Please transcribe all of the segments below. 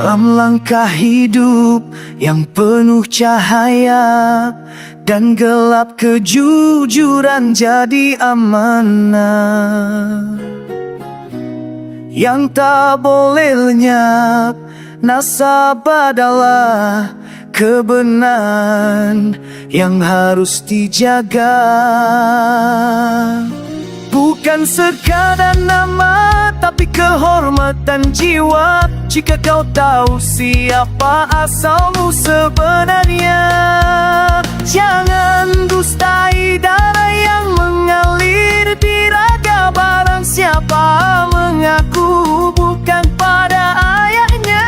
Dalam langkah hidup yang penuh cahaya dan gelap, kejujuran jadi amanah yang tak boleh lenyap. Nasab adalah kebenaran yang harus dijaga. Bukan sekadar nama, tapi kehormatan jiwa. Jika kau tahu siapa asalmu sebenarnya, jangan dustai darah yang mengalir di raga. Barang siapa mengaku bukan pada ayahnya,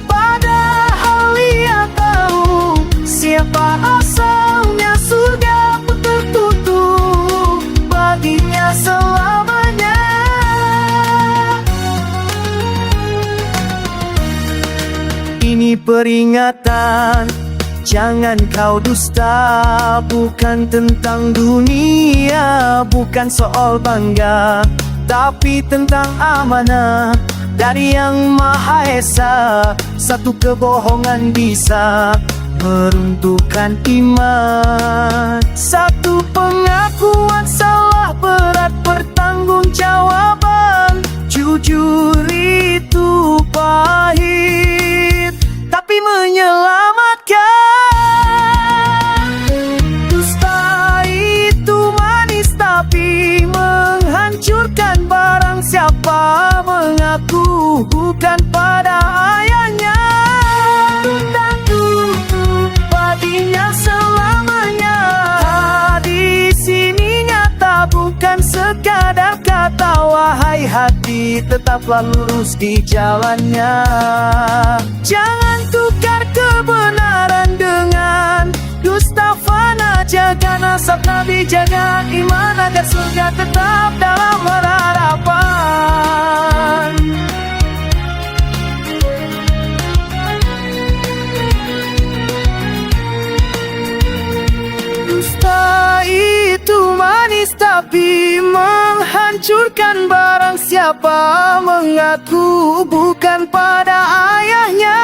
padahal ia tahu siapa asalnya. Surga pun tertutup baginya selamanya. Ini peringatan, jangan kau dusta. Bukan tentang dunia, bukan soal bangga, tapi tentang amanah dari Yang Maha Esa. Satu kebohongan bisa meruntuhkan iman. Satu pengakuan salah berat pertanggungjawaban. Jujur itu pahit, tapi menyelamatkan. Dusta itu manis, tapi menghancurkan. Barang siapa mengaku bukan pada ayahnya, tertutup baginya selamanya. Hadis ini nyata, bukan sekadar kata. Wahai hati, tetaplah lurus di jalannya. Jangan tukar kebenaran dengan dusta fana. Jaga nasab Nabi, jaga iman, agar surga tetap dalam harapan. Dusta itu manis, tapi menghancurkan. Barang siapa mengaku bukan pada ayahnya,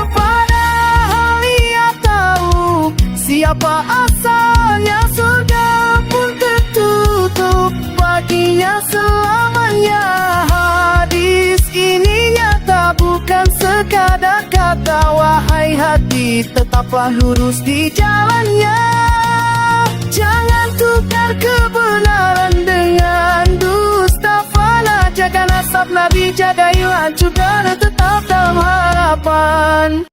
padahal ia tahu siapa asalnya. Surga pun tertutup baginya selamanya. Hadis ini nyata, bukan sekadar kata. Wahai hati, tetaplah lurus di jalannya. Jangan tukar kebenaran dengan dusta fana. Jaga nasab Nabi, jaga iman, juga tetap dalam harapan.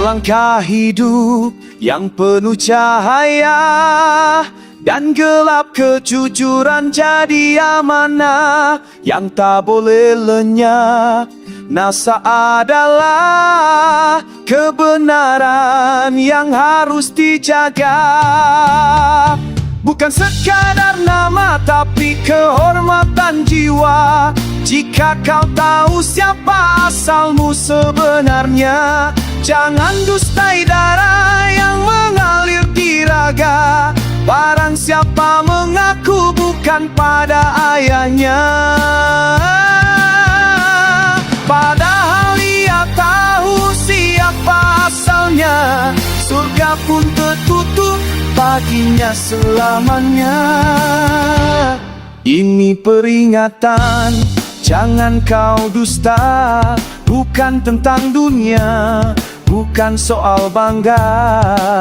Langkah hidup yang penuh cahaya dan gelap, kejujuran jadi amanah yang tak boleh lenyap. Nasa adalah kebenaran yang harus dijaga. Bukan sekadar nama, tapi kehormatan jiwa. Jika kau tahu siapa asalmu sebenarnya, jangan dustai darah yang mengalir di raga. Barang siapa mengaku bukan pada ayahnya, padahal ia tahu siapa asalnya. Surga pun tertutup baginya selamanya. Ini peringatan, jangan kau dusta. Bukan tentang dunia, bukan soal bangga,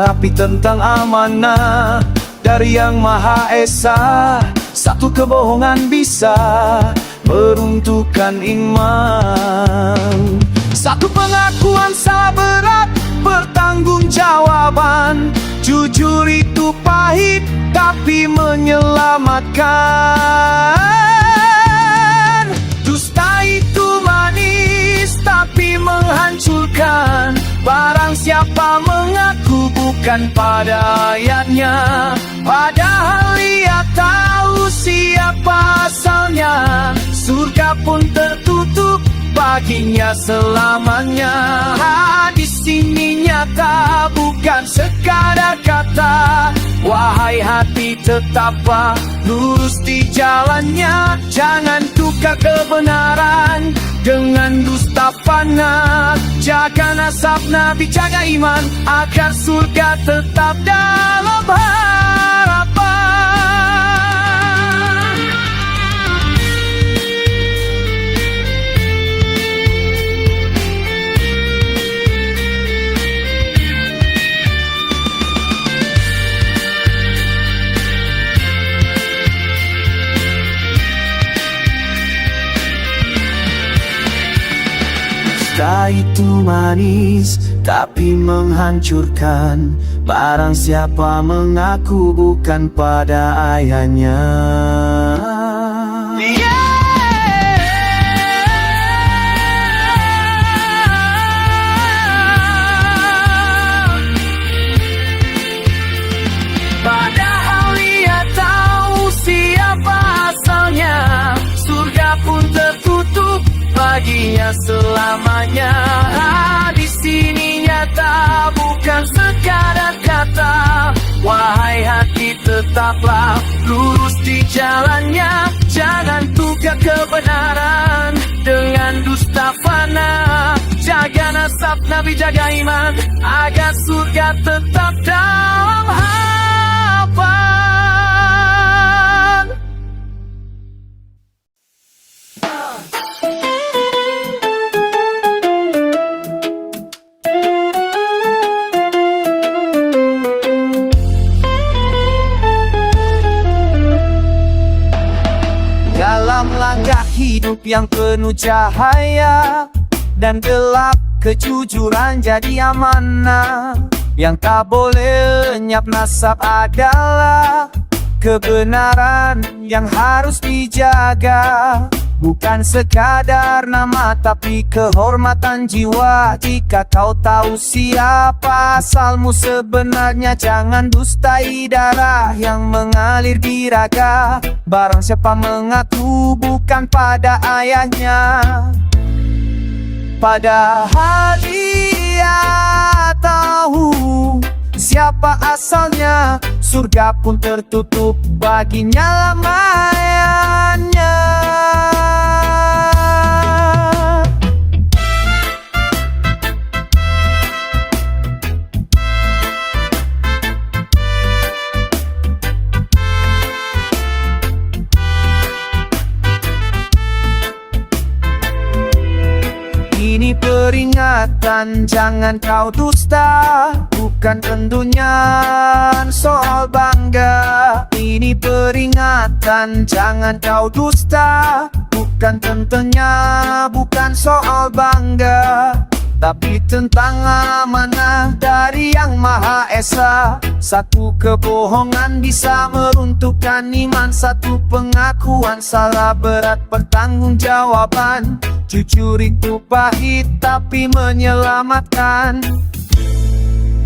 tapi tentang amanah dari Yang Maha Esa. Satu kebohongan bisa meruntuhkan iman. Satu pengakuan salah berat pertanggungjawaban. Jujur itu pahit, tapi menyelamatkan. Dusta itu manis tapi menghancurkan. Barang siapa mengaku bukan pada ayatnya, padahal ia tahu siapa asalnya. Surga pun tertutup baginya selamanya. Hadis ini nyata bukan sekadar kata. Wahai hati, tetaplah lurus di jalannya. Jangan tukar kebenaran dengan dusta fana. Jaga nasab Nabi, jaga iman, agar surga tetap dalam harapan. Dusta itu manis tapi menghancurkan. Barang siapa mengaku bukan pada ayahnya. Padahal ia tahu siapa asalnya. Surga pun tertutup baginya selamanya. Di sini nyata bukan sekadar kata. Wahai hati, tetaplah lurus di jalannya. Jangan tukar kebenaran dengan dusta fana. Jaga nasab Nabi, jaga iman, agar surga tetap dalam harapan. Dalam langkah hidup yang penuh cahaya dan gelap, kejujuran jadi amanah. Yang tak boleh lenyap nasab adalah kebenaran yang harus dijaga. Bukan sekadar nama tapi kehormatan jiwa. Jika kau tahu siapa asalmu sebenarnya, jangan dustai darah yang mengalir di raga. Barang siapa mengaku bukan pada ayahnya, padahal dia tahu siapa asalnya. Surga pun tertutup baginya lamanya. Ini peringatan, jangan kau dusta. Bukan tentunya soal bangga. Ini peringatan, jangan kau dusta. Bukan tentunya, bukan soal bangga, tapi tentang amanah dari Yang Maha Esa. Satu kebohongan bisa meruntuhkan iman. Satu pengakuan salah berat pertanggungjawaban. Jujur itu pahit tapi menyelamatkan.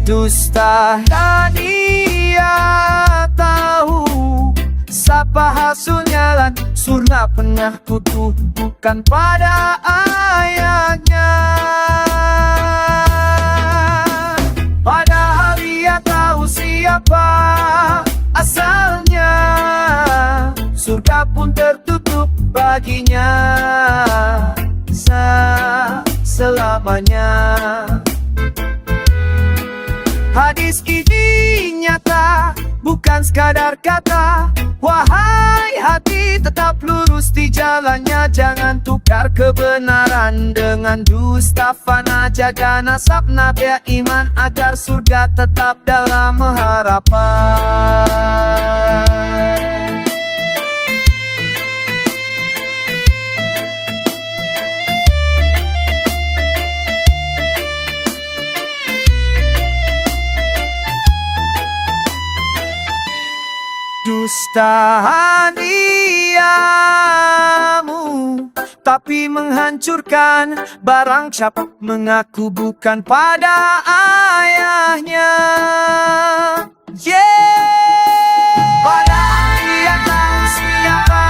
Dusta dan ia tahu siapa hasilnya, lan surga pernah kutu bukan pada ayahnya. Padahal ia tahu siapa asalnya. Surga pun tertutup baginya selamanya. Hadis ini nyata, bukan sekadar kata. Wahai hati, tetap lurus di jalannya. Jangan tukar kebenaran dengan dusta fana. Jaga nasab Nabi iman, agar surga tetap dalam harapan. Dusta niamu tapi menghancurkan. Barang siapa mengaku bukan pada ayahnya. Pada dia tahu siapa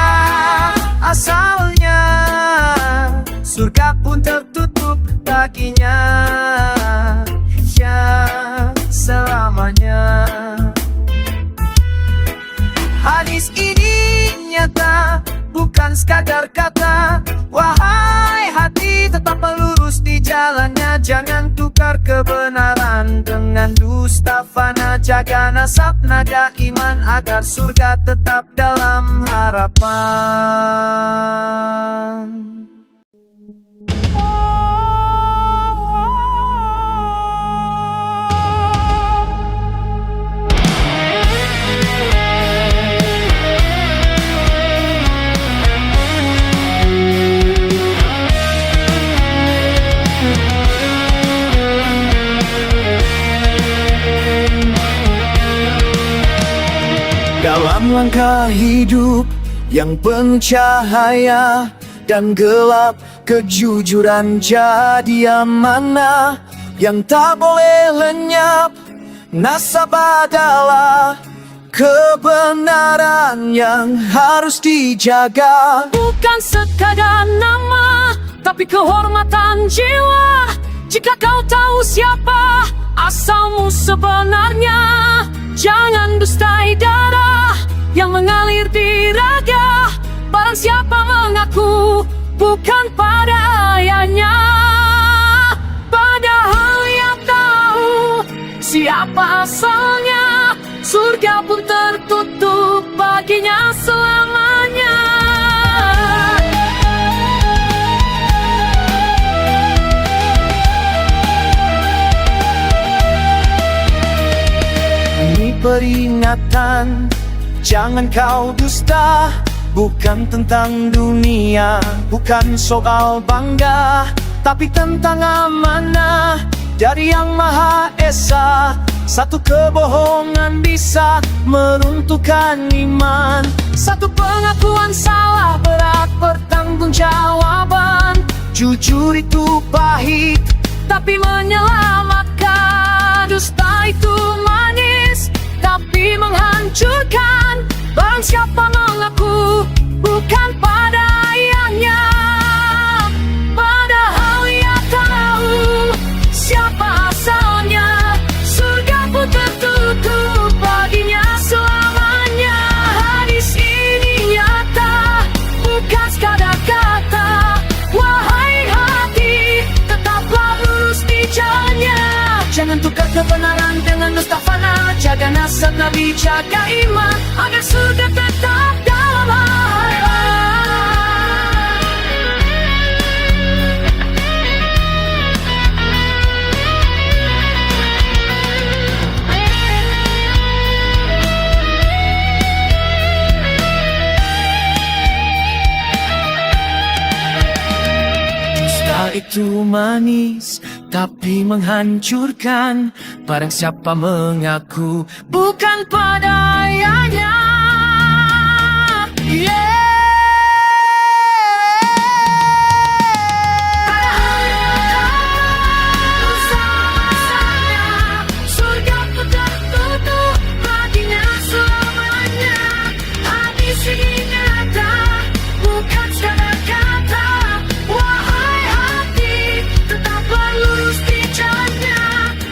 asalnya, surga pun tertutup baginya, ya selamanya. Hadis ini nyata, bukan sekadar kata. Wahai hati, tetap lurus di jalannya. Jangan tukar kebenaran dengan dusta fana. Jaga nasab naga iman agar surga tetap dalam harapan. Dalam langkah hidup yang penuh cahaya dan gelap, kejujuran jadi amanah yang tak boleh lenyap. Nasab adalah kebenaran yang harus dijaga. Bukan sekadar nama, tapi kehormatan jiwa. Jika kau tahu siapa asalmu sebenarnya, jangan dustai darah yang mengalir di raga. Barang siapa mengaku bukan pada ayahnya, padahal yang tahu siapa asalnya, surga pun tertutup baginya selamanya. Ini peringatan, jangan kau dusta. Bukan tentang dunia, bukan soal bangga, tapi tentang amanah dari Yang Maha Esa. Satu kebohongan bisa meruntuhkan iman. Satu pengakuan salah berat pertanggungjawaban. Jujur itu pahit, tapi menyelamatkan. Dusta itu manis, tapi menghancurkan. Barang siapa mengaku bukan pada ayahnya, padahal ia tahu siapa asalnya, surga pun tertutup baginya selamanya. Hadis ini nyata, bukan sekadar kata. Wahai hati, tetaplah lurus di jalannya. Jangan tukar kebenaran dengan dusta fana. Jaga nasab Nabi, jaga iman agar surga tetap dalam harapan. Dusta itu manis, tapi menghancurkan. Barang siapa mengaku bukan pada ayahnya. Surga pun tertutup baginya selamanya. Hadis ini nyata, bukan sekadar kata. Wahai hati, tetaplah lurus di jalannya.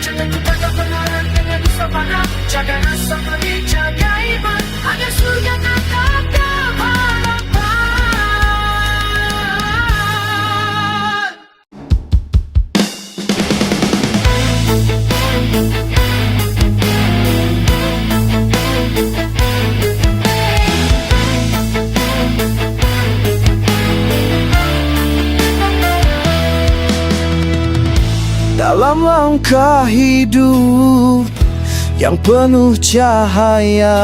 Jangan tukar kebenaran dengan dusta fana. Jaga nasab Nabi, jaga iman agar surga tetap dalam harapan. Dalam langkah hidup yang penuh cahaya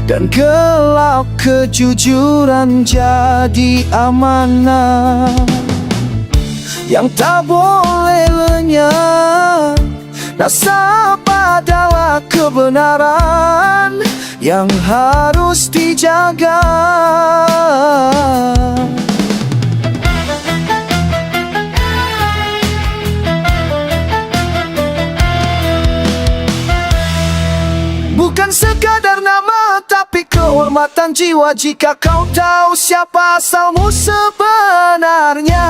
dan gelap, kejujuran jadi amanah yang tak boleh lenyap. Nasab adalah kebenaran yang harus dijaga. kehormatan jiwa jika kau tahu siapa asalmu sebenarnya.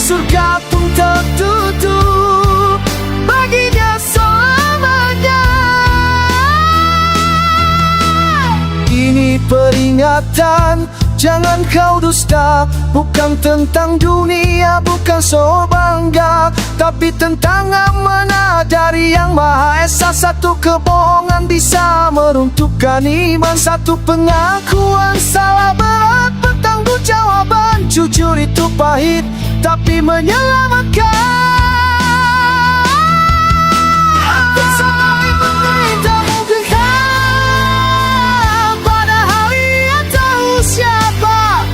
Surga pun tertutup baginya selamanya. Ini peringatan, jangan kau dusta. Bukan tentang dunia, bukan soal bangga, tapi tentang amanah dari Yang Maha Esa. Satu kebohongan bisa meruntuhkan iman, satu pengakuan salah berat bertanggungjawab. Jujur itu pahit tapi menyelamatkan. Bersama pemerintahmu gegap, padahal ia tahu siapa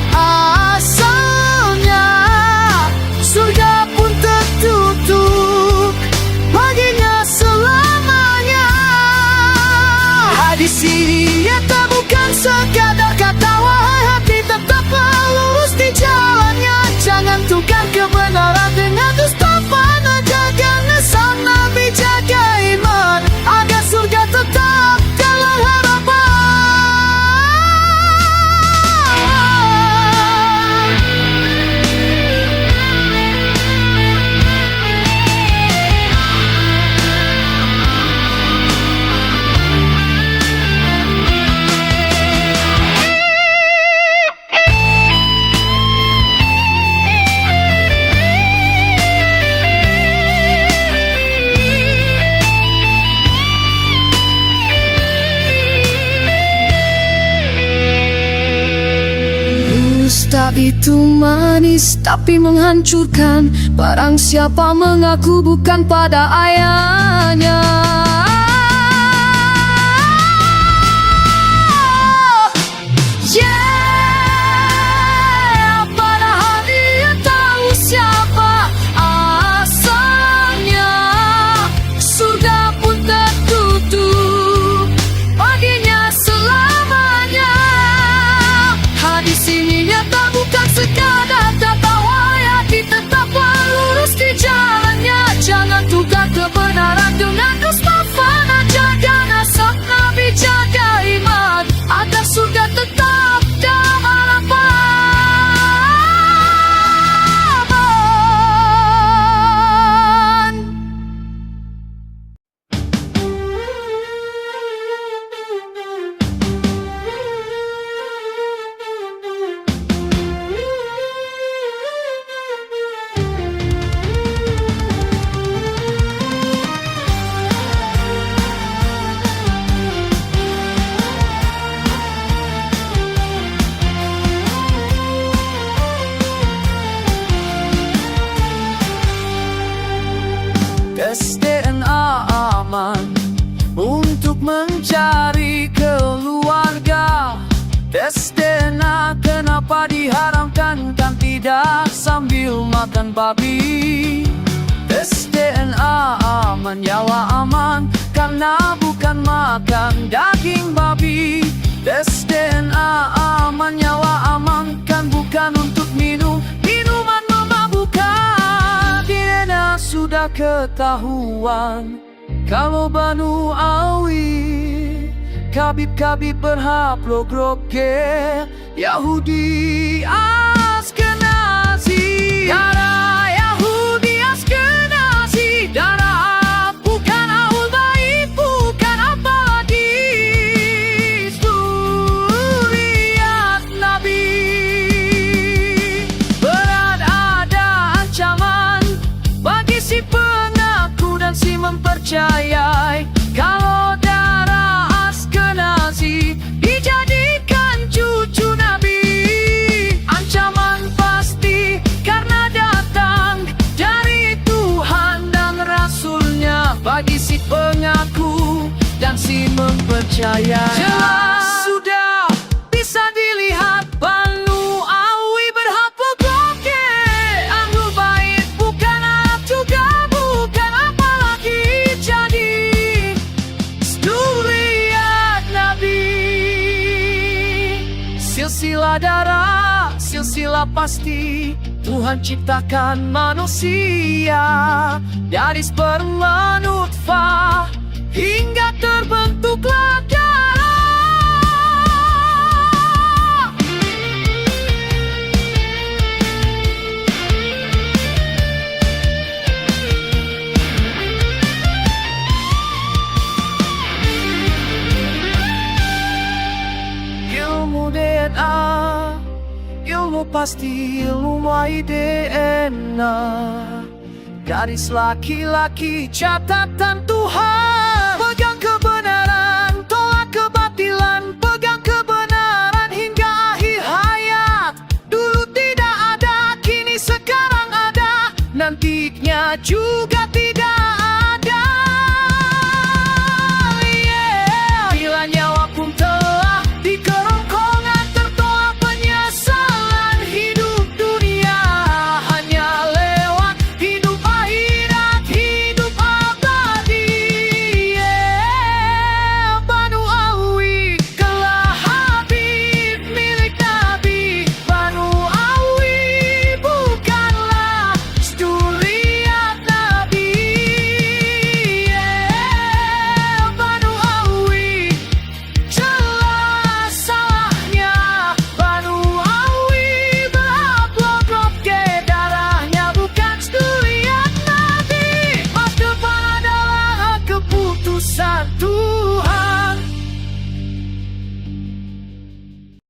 asalnya. Surga pun tertutup baginya selamanya. Hadis ini nyata bukan sekadar kata, wahai hati tetaplah lurus di jalannya. Jangan tukar kebenaran dengan dusta, fana jaga lisan Nabi, jaga iman agar surga tetap dalam harapan. Dusta itu manis tapi menghancurkan, barang siapa mengaku bukan pada ayahnya. Padahal dia tahu siapa asalnya. Surga pun tertutup baginya selamanya. Hadis ini nyata bukan sekadar kata, wahai hati tetaplah lurus di jalannya. Jangan tukar kebenaran dengan dusta, fana jaga nasab Nabi, jaga iman agar surga tetap dalam harapan. Tes DNA aman untuk mencari keluarga. Tes DNA kenapa diharamkan, kan tidak sambil makan babi. Tes DNA aman, nyawa aman, karena bukan makan daging babi. Tes DNA aman, nyawa aman, kan bukan untuk minum minuman memabukkan. DNA sudah ketahuan kalau Banu Awi, Khabib berhak progroke Yahudi Askenazi. Darah Yahudi Askenazi, darah bukan Ahlul Bait, bukan apalagi zuriat Nabi. Berat ada ancaman bagi si pengaku dan si mempercayai, kalau darah Askenazi dijadikan cucu Nabi. Ancaman pasti karena datang dari Tuhan dan Rasulnya bagi si pengaku dan si mempercayai. Jelas sudah bisa dilihat, Banu Awi berhak progroke Ahlul Bait, bukan Arab juga bukan apalagi jadi zuriat Nabi. Silsilah darah adalah pasti Tuhan ciptakan manusia dari sperma nutfah hingga terbentuklah darah. Ilmu DNA, ilmu pasti, ilmu DNA. Garis laki-laki catatan Tuhan. Pegang kebenaran, tolak kebatilan. Pegang kebenaran hingga akhir hayat. Dulu tidak ada, kini sekarang ada. Nantinya juga tidak ada. Yeah. Bila nyawa pun telah di kerongkongan, tertolak penyesalan. Hidup dunia hanya lewat, hidup akhirat, hidup abadi. Yeah. Banu Awi kelak Habib milik Nabi. Banu Awi bukanlah zuriat Nabi. Yeah. Banu Awi jelas salahnya. Banu Awi berhablot ke darahnya, bukan zuriat Nabi. Masa depan adalah keputusan Tuhan.